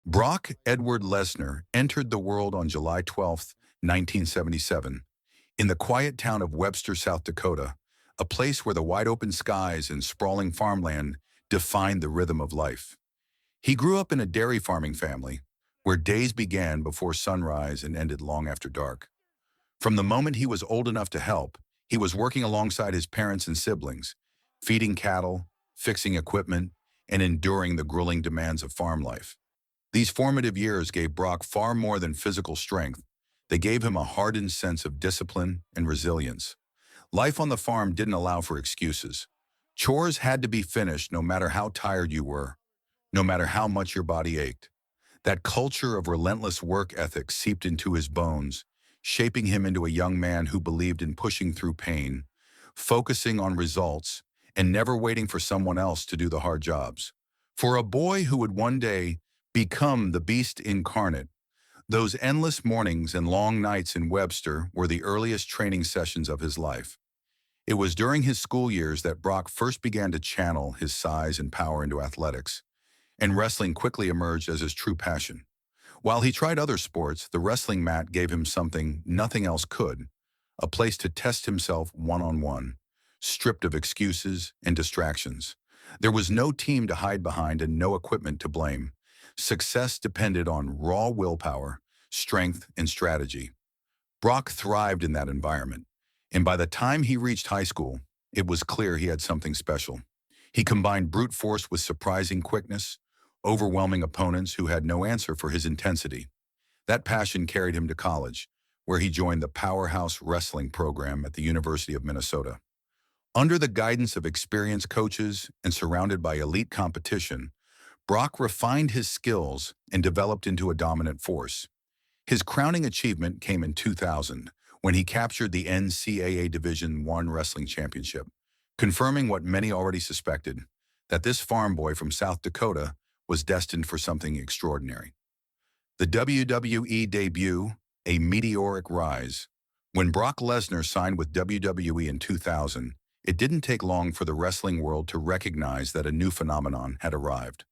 Brock Edward Lesnar entered the world on July 12th, 1977, in the quiet town of Webster, South Dakota, a place where the wide-open skies and sprawling farmland defined the rhythm of life. He grew up in a dairy farming family, where days began before sunrise and ended long after dark. From the moment he was old enough to help, he was working alongside his parents and siblings, feeding cattle, fixing equipment, and enduring the grueling demands of farm life. These formative years gave Brock far more than physical strength. They gave him a hardened sense of discipline and resilience. Life on the farm didn't allow for excuses. Chores had to be finished no matter how tired you were, no matter how much your body ached. That culture of relentless work ethic seeped into his bones, shaping him into a young man who believed in pushing through pain, focusing on results, and never waiting for someone else to do the hard jobs. For a boy who would one day become the Beast Incarnate, those endless mornings and long nights in Webster were the earliest training sessions of his life. It was during his school years that Brock first began to channel his size and power into athletics, and wrestling quickly emerged as his true passion. While he tried other sports, the wrestling mat gave him something nothing else could, a place to test himself one-on-one, stripped of excuses and distractions. There was no team to hide behind and no equipment to blame. Success depended on raw willpower, strength, and strategy. Brock thrived in that environment, and by the time he reached high school, it was clear he had something special. He combined brute force with surprising quickness, overwhelming opponents who had no answer for his intensity. That passion carried him to college, where he joined the powerhouse wrestling program at the University of Minnesota. Under the guidance of experienced coaches and surrounded by elite competition, Brock refined his skills and developed into a dominant force. His crowning achievement came in 2000, when he captured the NCAA Division I Wrestling Championship, confirming what many already suspected, that this farm boy from South Dakota was destined for something extraordinary. The WWE debut, a meteoric rise. When Brock Lesnar signed with WWE in 2000, it didn't take long for the wrestling world to recognize that a new phenomenon had arrived.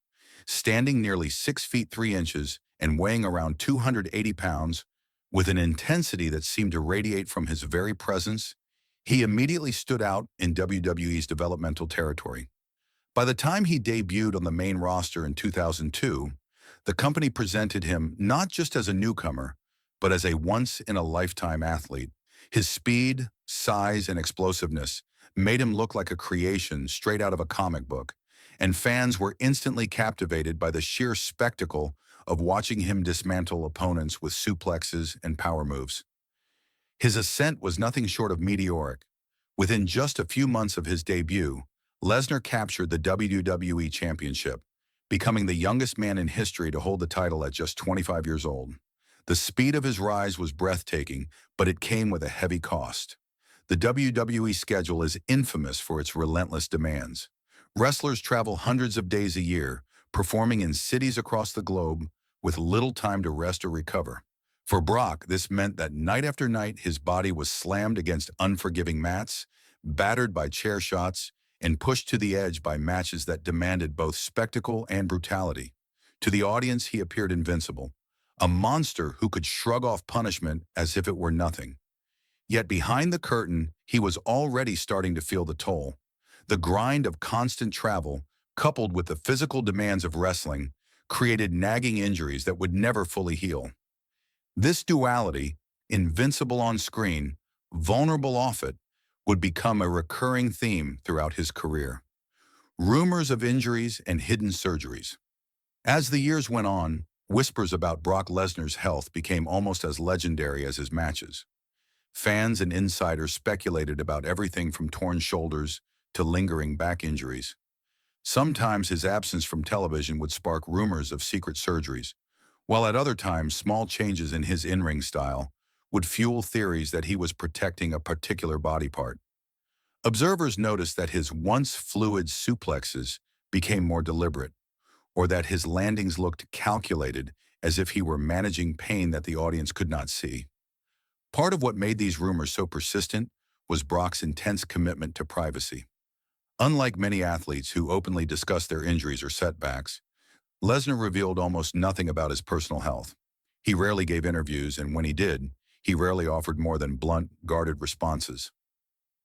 Standing nearly 6 feet 3 inches and weighing around 280 pounds, with an intensity that seemed to radiate from his very presence, he immediately stood out in WWE's developmental territory. By the time he debuted on the main roster in 2002, the company presented him not just as a newcomer, but as a once-in-a-lifetime athlete. His speed, size, and explosiveness made him look like a creation straight out of a comic book, and fans were instantly captivated by the sheer spectacle of watching him dismantle opponents with suplexes and power moves. His ascent was nothing short of meteoric. Within just a few months of his debut, Lesnar captured the WWE Championship, becoming the youngest man in history to hold the title at just 25 years old. The speed of his rise was breathtaking, but it came with a heavy cost. The WWE schedule is infamous for its relentless demands. Wrestlers travel hundreds of days a year, performing in cities across the globe with little time to rest or recover. For Brock, this meant that night after night his body was slammed against unforgiving mats, battered by chair shots, and pushed to the edge by matches that demanded both spectacle and brutality. To the audience, he appeared invincible, a monster who could shrug off punishment as if it were nothing. Yet behind the curtain, he was already starting to feel the toll. The grind of constant travel, coupled with the physical demands of wrestling, created nagging injuries that would never fully heal. This duality, invincible on screen, vulnerable off it, would become a recurring theme throughout his career. Rumors of injuries and hidden surgeries. As the years went on, whispers about Brock Lesnar's health became almost as legendary as his matches. Fans and insiders speculated about everything from torn shoulders to lingering back injuries. Sometimes his absence from television would spark rumors of secret surgeries, while at other times small changes in his in-ring style would fuel theories that he was protecting a particular body part. Observers noticed that his once fluid suplexes became more deliberate, or that his landings looked calculated, as if he were managing pain that the audience could not see. Part of what made these rumors so persistent was Brock's intense commitment to privacy. Unlike many athletes who openly discuss their injuries or setbacks, Lesnar revealed almost nothing about his personal health. He rarely gave interviews, and when he did, he rarely offered more than blunt, guarded responses.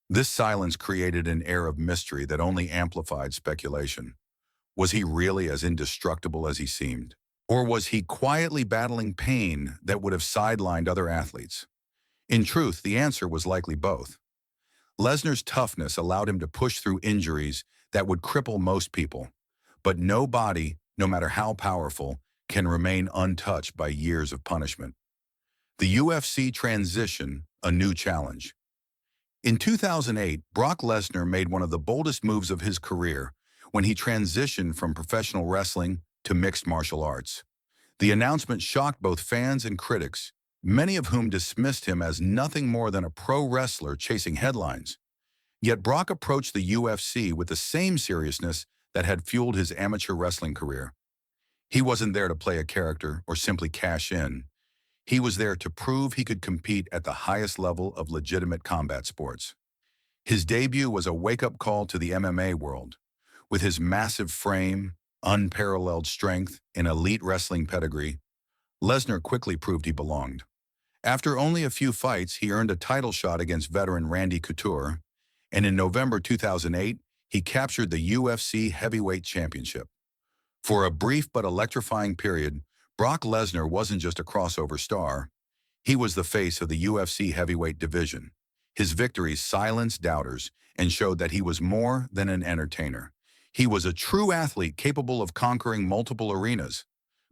This silence created an air of mystery that only amplified speculation. Was he really as indestructible as he seemed? Or was he quietly battling pain that would have sidelined other athletes? In truth, the answer was likely both. Lesnar's toughness allowed him to push through injuries that would cripple most people. But no body, no matter how powerful, can remain untouched by years of punishment. The UFC transition, a new challenge. In 2008, Brock Lesnar made one of the boldest moves of his career when he transitioned from professional wrestling to mixed martial arts. The announcement shocked both fans and critics, many of whom dismissed him as nothing more than a pro wrestler chasing headlines. Yet Brock approached the UFC with the same seriousness that had fueled his amateur wrestling career. He wasn't there to play a character or simply cash in. He was there to prove he could compete at the highest level of legitimate combat sports. His debut was a wake-up call to the MMA world. With his massive frame, unparalleled strength, and elite wrestling pedigree, Lesnar quickly proved he belonged. After only a few fights, he earned a title shot against veteran Randy Couture, and in November 2008, he captured the UFC Heavyweight Championship. For a brief but electrifying period, Brock Lesnar wasn't just a crossover star. He was the face of the UFC heavyweight division. His victories silenced doubters and showed that he was more than an entertainer. He was a true athlete capable of conquering multiple arenas.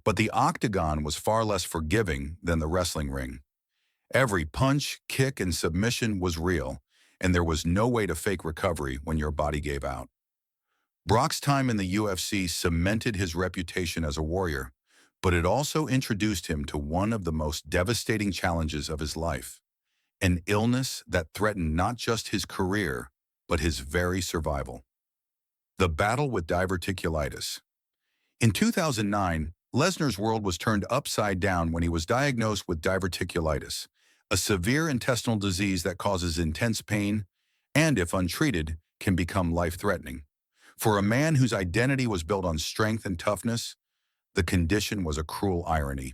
But the octagon was far less forgiving than the wrestling ring. Every punch, kick, and submission was real, and there was no way to fake recovery when your body gave out. Brock's time in the UFC cemented his reputation as a warrior, but it also introduced him to one of the most devastating challenges of his life, an illness that threatened not just his career, but his very survival. The battle with diverticulitis. In 2009, Lesnar's world was turned upside down when he was diagnosed with diverticulitis, a severe intestinal disease that causes intense pain and, if untreated, can become life-threatening. For a man whose identity was built on strength and toughness, the condition was a cruel irony.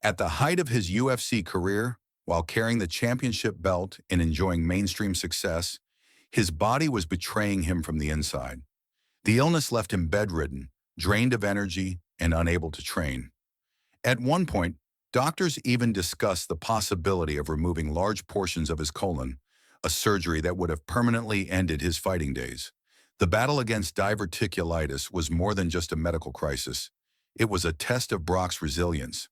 At the height of his UFC career, while carrying the championship belt and enjoying mainstream success, his body was betraying him from the inside. The illness left him bedridden, drained of energy, and unable to train. At one point, doctors even discussed the possibility of removing large portions of his colon, a surgery that would have permanently ended his fighting days. The battle against diverticulitis was more than just a medical crisis. It was a test of Brock's resilience.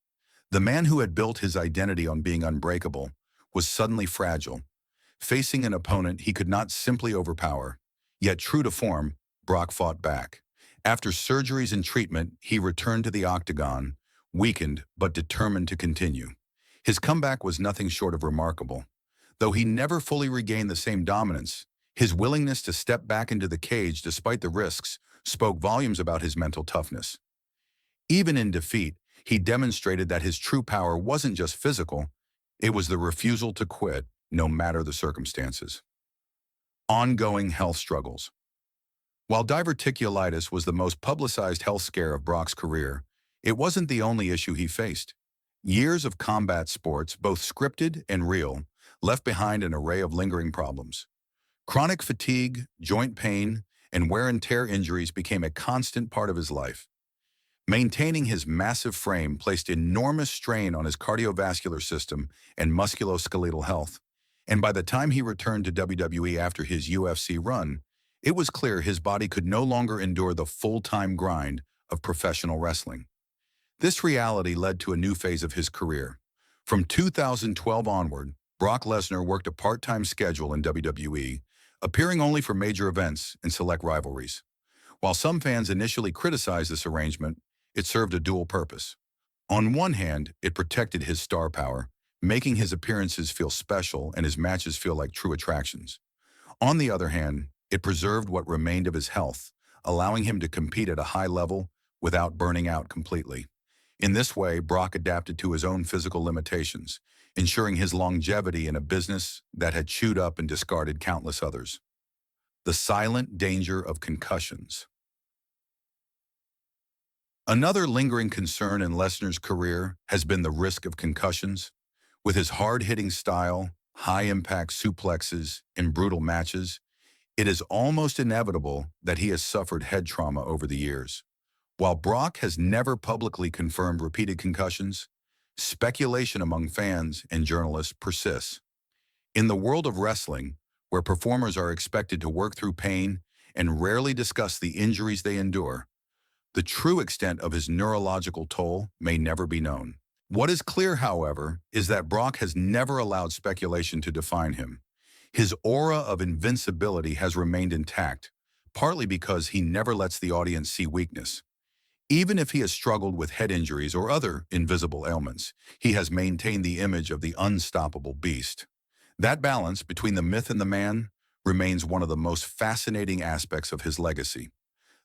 The man who had built his identity on being unbreakable was suddenly fragile, facing an opponent he could not simply overpower. Yet true to form, Brock fought back. After surgeries and treatment, he returned to the octagon, weakened but determined to continue. His comeback was nothing short of remarkable. Though he never fully regained the same dominance, his willingness to step back into the cage despite the risks spoke volumes about his mental toughness. Even in defeat, he demonstrated that his true power wasn't just physical, it was the refusal to quit, no matter the circumstances. Ongoing health struggles. While diverticulitis was the most publicized health scare of Brock's career, it wasn't the only issue he faced. Years of combat sports, both scripted and real, left behind an array of lingering problems. Chronic fatigue, joint pain, and wear and tear injuries became a constant part of his life. Maintaining his massive frame placed enormous strain on his cardiovascular system and musculoskeletal health, and by the time he returned to WWE after his UFC run, it was clear his body could no longer endure the full-time grind of professional wrestling. This reality led to a new phase of his career. From 2012 onward, Brock Lesnar worked a part-time schedule in WWE, appearing only for major events and select rivalries. While some fans initially criticized this arrangement, it served a dual purpose. On one hand, it protected his star power, making his appearances feel special and his matches feel like true attractions. On the other hand, it preserved what remained of his health, allowing him to compete at a high level without burning out completely. In this way, Brock adapted to his own physical limitations, ensuring his longevity in a business that had chewed up and discarded countless others. The silent danger of concussions. Another lingering concern in Lesnar's career has been the risk of concussions. With his hard-hitting style, high-impact suplexes, and brutal matches, it is almost inevitable that he has suffered head trauma over the years. While Brock has never publicly confirmed repeated concussions, speculation among fans and journalists persists. In the world of wrestling, where performers are expected to work through pain and rarely discuss the injuries they endure, the true extent of his neurological toll may never be known. What is clear, however, is that Brock has never allowed speculation to define him. His aura of invincibility has remained intact, partly because he never lets the audience see weakness. Even if he has struggled with head injuries or other invisible ailments, he has maintained the image of the unstoppable beast. That balance between the myth and the man remains one of the most fascinating aspects of his legacy.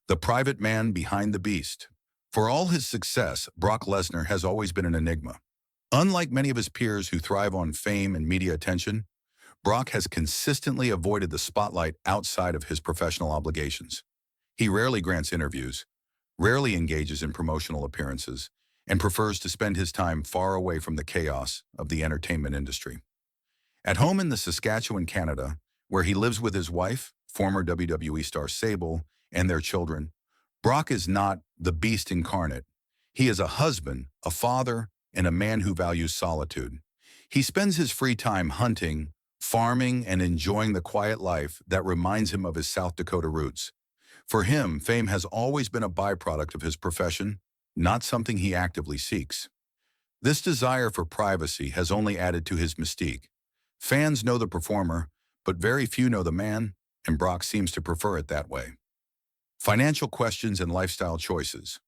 The private man behind the beast. For all his success, Brock Lesnar has always been an enigma. Unlike many of his peers who thrive on fame and media attention, Brock has consistently avoided the spotlight outside of his professional obligations. He rarely grants interviews, rarely engages in promotional appearances, and prefers to spend his time far away from the chaos of the entertainment industry. At home in the Saskatchewan, Canada, where he lives with his wife, former WWE star Sable, and their children, Brock is not the Beast Incarnate. He is a husband, a father, and a man who values solitude. He spends his free time hunting, farming, and enjoying the quiet life that reminds him of his South Dakota roots. For him, fame has always been a byproduct of his profession, not something he actively seeks. This desire for privacy has only added to his mystique. Fans know the performer, but very few know the man, and Brock seems to prefer it that way. Financial questions and lifestyle choices.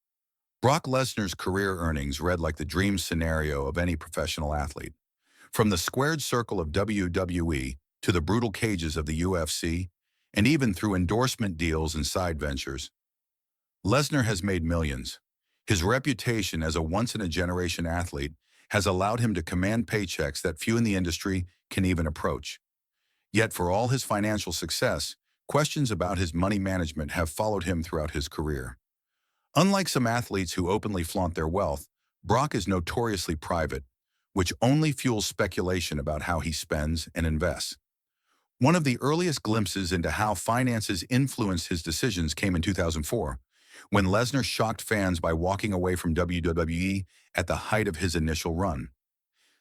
Brock Lesnar's career earnings read like the dream scenario of any professional athlete. From the squared circle of WWE to the brutal cages of the UFC, and even through endorsement deals and side ventures, Lesnar has made millions. His reputation as a once-in-a-generation athlete has allowed him to command paychecks that few in the industry can even approach. Yet for all his financial success, questions about his money management have followed him throughout his career. Unlike some athletes who openly flaunt their wealth, Brock is notoriously private, which only fuels speculation about how he spends and invests. One of the earliest glimpses into how finances influenced his decisions came in 2004, when Lesnar shocked fans by walking away from WWE at the height of his initial run.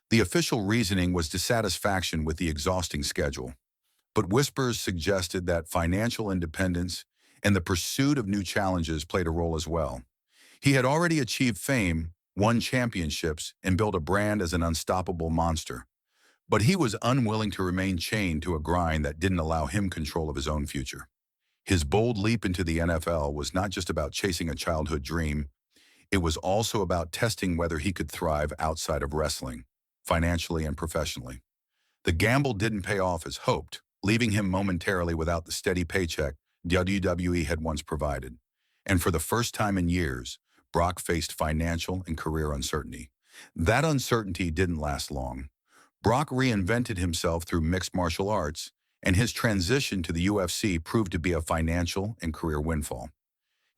The official reasoning was dissatisfaction with the exhausting schedule, but whispers suggested that financial independence and the pursuit of new challenges played a role as well. He had already achieved fame, won championships, and built a brand as an unstoppable monster. But he was unwilling to remain chained to a grind that didn't allow him control of his own future. His bold leap into the NFL was not just about chasing a childhood dream, it was also about testing whether he could thrive outside of wrestling, financially and professionally. The gamble didn't pay off as hoped, leaving him momentarily without the steady paycheck WWE had once provided. And for the first time in years, Brock faced financial and career uncertainty. That uncertainty didn't last long. Brock reinvented himself through mixed martial arts, and his transition to the UFC proved to be a financial and career windfall.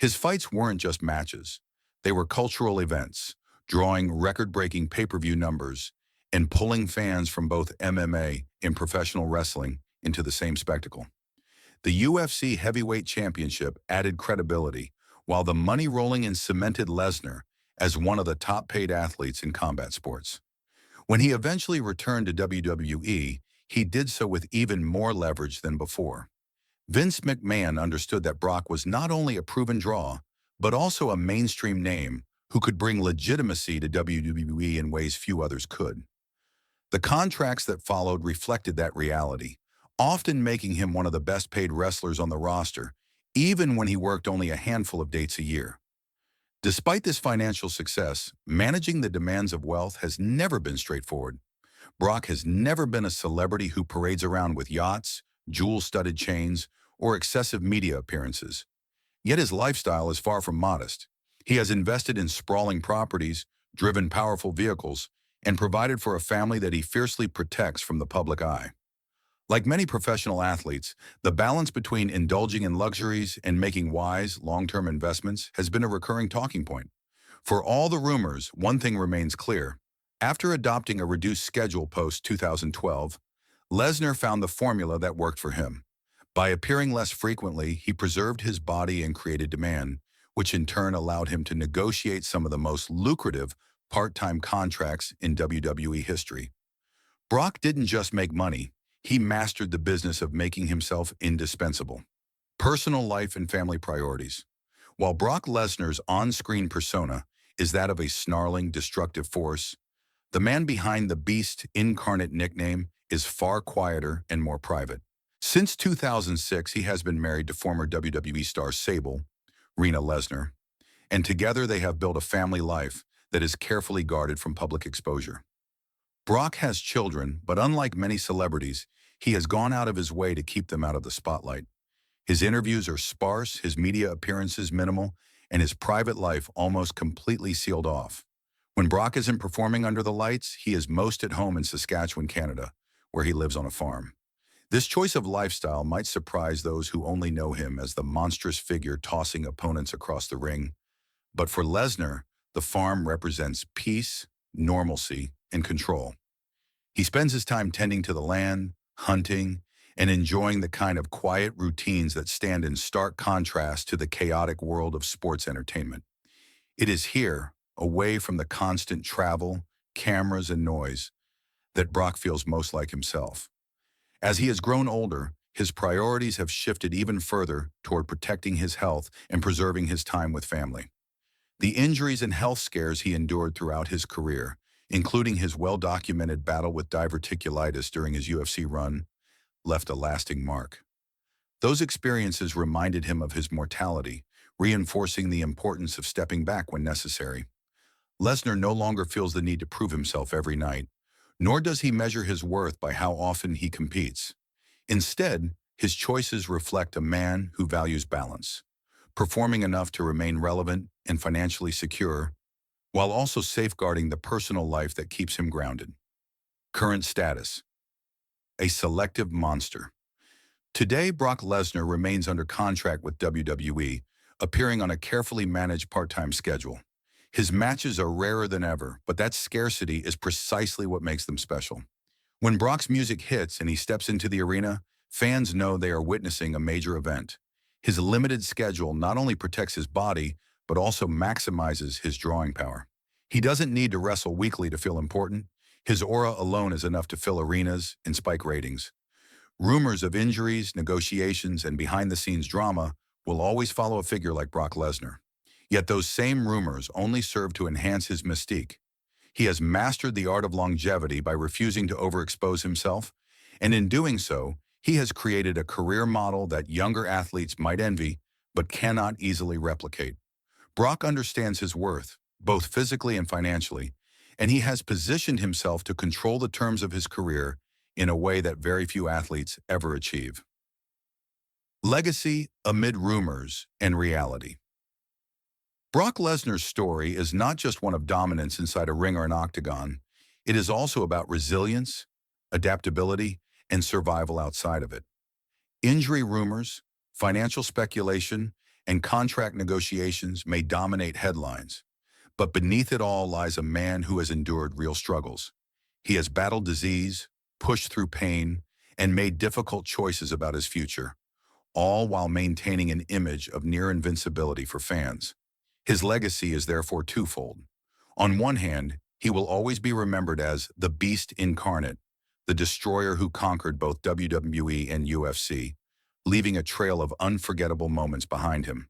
His fights weren't just matches. They were cultural events, drawing record-breaking pay-per-view numbers and pulling fans from both MMA and professional wrestling into the same spectacle. The UFC Heavyweight Championship added credibility, while the money rolling in cemented Lesnar as one of the top-paid athletes in combat sports. When he eventually returned to WWE, he did so with even more leverage than before. Vince McMahon understood that Brock was not only a proven draw, but also a mainstream name who could bring legitimacy to WWE in ways few others could. The contracts that followed reflected that reality, often making him one of the best-paid wrestlers on the roster, even when he worked only a handful of dates a year. Despite this financial success, managing the demands of wealth has never been straightforward. Brock has never been a celebrity who parades around with yachts, jewel-studded chains, or excessive media appearances. Yet his lifestyle is far from modest. He has invested in sprawling properties, driven powerful vehicles, and provided for a family that he fiercely protects from the public eye. Like many professional athletes, the balance between indulging in luxuries and making wise, long-term investments has been a recurring talking point. For all the rumors, one thing remains clear. After adopting a reduced schedule post-2012, Lesnar found the formula that worked for him. By appearing less frequently, he preserved his body and created demand, which in turn allowed him to negotiate some of the most lucrative part-time contracts in WWE history. Brock didn't just make money, he mastered the business of making himself indispensable. Personal life and family priorities. While Brock Lesnar's on-screen persona is that of a snarling, destructive force, the man behind the Beast Incarnate nickname is far quieter and more private. Since 2006, he has been married to former WWE star Sable, Rena Lesnar, and together they have built a family life that is carefully guarded from public exposure. Brock has children, but unlike many celebrities, he has gone out of his way to keep them out of the spotlight. His interviews are sparse, his media appearances minimal, and his private life almost completely sealed off. When Brock isn't performing under the lights, he is most at home in Saskatchewan, Canada, where he lives on a farm. This choice of lifestyle might surprise those who only know him as the monstrous figure tossing opponents across the ring. But for Lesnar, the farm represents peace, normalcy, and control. He spends his time tending to the land, hunting, and enjoying the kind of quiet routines that stand in stark contrast to the chaotic world of sports entertainment. It is here, away from the constant travel, cameras, and noise, that Brock feels most like himself. As he has grown older, his priorities have shifted even further toward protecting his health and preserving his time with family. The injuries and health scares he endured throughout his career, including his well-documented battle with diverticulitis during his UFC run, left a lasting mark. Those experiences reminded him of his mortality, reinforcing the importance of stepping back when necessary. Lesnar no longer feels the need to prove himself every night, nor does he measure his worth by how often he competes. Instead, his choices reflect a man who values balance, performing enough to remain relevant and financially secure, while also safeguarding the personal life that keeps him grounded. Current status: a selective monster. Today, Brock Lesnar remains under contract with WWE, appearing on a carefully managed part-time schedule. His matches are rarer than ever, but that scarcity is precisely what makes them special. When Brock's music hits and he steps into the arena, fans know they are witnessing a major event. His limited schedule not only protects his body, but also maximizes his drawing power. He doesn't need to wrestle weekly to feel important. His aura alone is enough to fill arenas and spike ratings. Rumors of injuries, negotiations, and behind-the-scenes drama will always follow a figure like Brock Lesnar. Yet those same rumors only serve to enhance his mystique. He has mastered the art of longevity by refusing to overexpose himself, and in doing so, he has created a career model that younger athletes might envy, but cannot easily replicate. Brock understands his worth, both physically and financially, and he has positioned himself to control the terms of his career in a way that very few athletes ever achieve. Legacy amid rumors and reality. Brock Lesnar's story is not just one of dominance inside a ring or an octagon. It is also about resilience, adaptability, and survival outside of it. Injury rumors, financial speculation, and contract negotiations may dominate headlines, but beneath it all lies a man who has endured real struggles. He has battled disease, pushed through pain, and made difficult choices about his future, all while maintaining an image of near invincibility for fans. His legacy is therefore twofold. On one hand, he will always be remembered as the Beast Incarnate, the destroyer who conquered both WWE and UFC, leaving a trail of unforgettable moments behind him.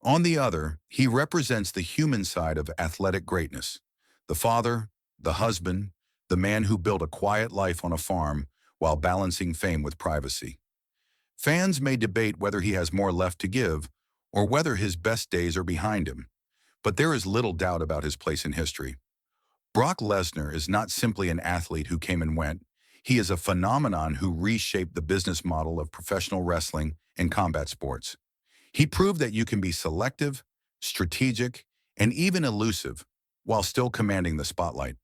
On the other, he represents the human side of athletic greatness, the father, the husband, the man who built a quiet life on a farm while balancing fame with privacy. Fans may debate whether he has more left to give or whether his best days are behind him, but there is little doubt about his place in history. Brock Lesnar is not simply an athlete who came and went. He is a phenomenon who reshaped the business model of professional wrestling and combat sports. He proved that you can be selective, strategic, and even elusive while still commanding the spotlight.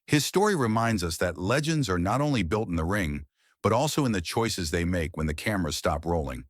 His story reminds us that legends are not only built in the ring, but also in the choices they make when the cameras stop rolling.